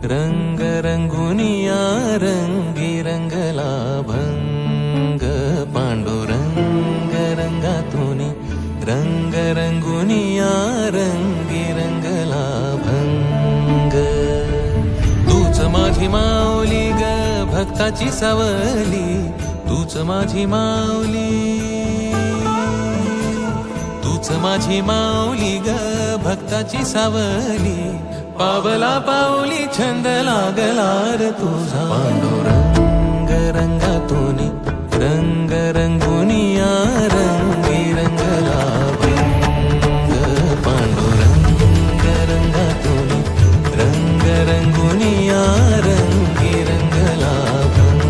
रंग रंगुनिया रंगी रंगला भंग पांडुरंग रंगातुनी रंग रंगुनिया रंगी रंगला भंग तूच माझी माऊली ग भक्ताची सावली तूच माझी माऊली तूच माझी माऊली ग भक्ताची सावली पावला पाऊली छंद लागला रे तुझा पांडुरंग रंगातुनी रंग रंगुनिया रंगी रंगला भंग पांडुरंग रंगातुनी रंग रंगुनिया रंगी रंगला भंग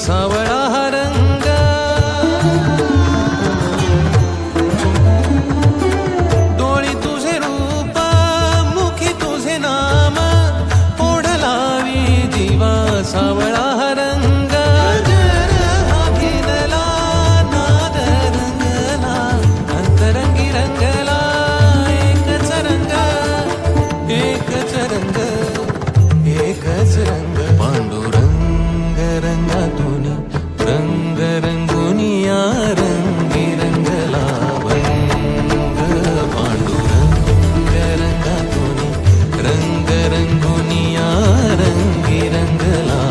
सावळा हा रंग डोळी तुझे रूप मुखी तुझे नाम ओढ लावी जीवा सावळा हा रंग घेतला नाद रंगला अंतरंगी रंगला एकच रंग एकच रंग एकच रंग पांडुरंग रंगातुनी रंग रंगुनिया रंगी रंगला भंग पांडुरंग रंगातुनी रंग रंगुनिया रंगी रंगला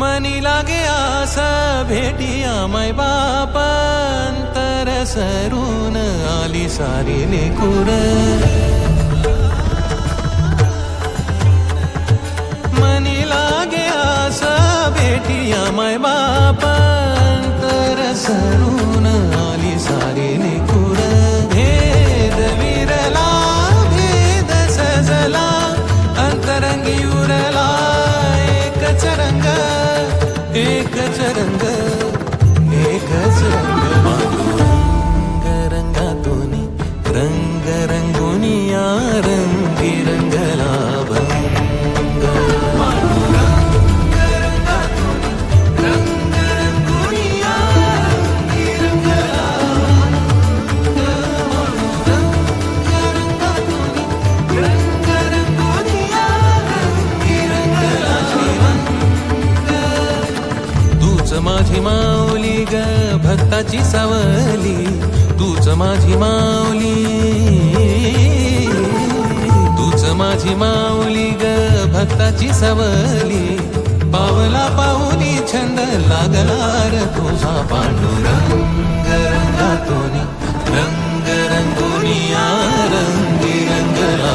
मनी लागे आस भेटिया मै बाप अंतर सरून आली सारी लेकुर मनी लागे आस भेटिया मै बाप अंतर सरून आली सारी लेकुर भेद विरला भेद सजला अंतरंगी उरला एकच रंग एकच रंग एकच रंग पांडुरंग रंगातुनी रंग रंगुनिया रंगी रंगला भंग पांडुरंग रंगातुनी रंग रंगुनिया रंगी रंगला पांडुरंग रंगातुनी रंग रंगुनिया रंगी रंगला तूच माझी माऊली ग भक्ताची सावली तूच माझी माऊली तूच माझी माऊली ग भक्ताची सावली पावला पाऊली छंद लागला रे तुझा पांडुरंग रंगातुनी रंग रंगुनिया रंगी रंगला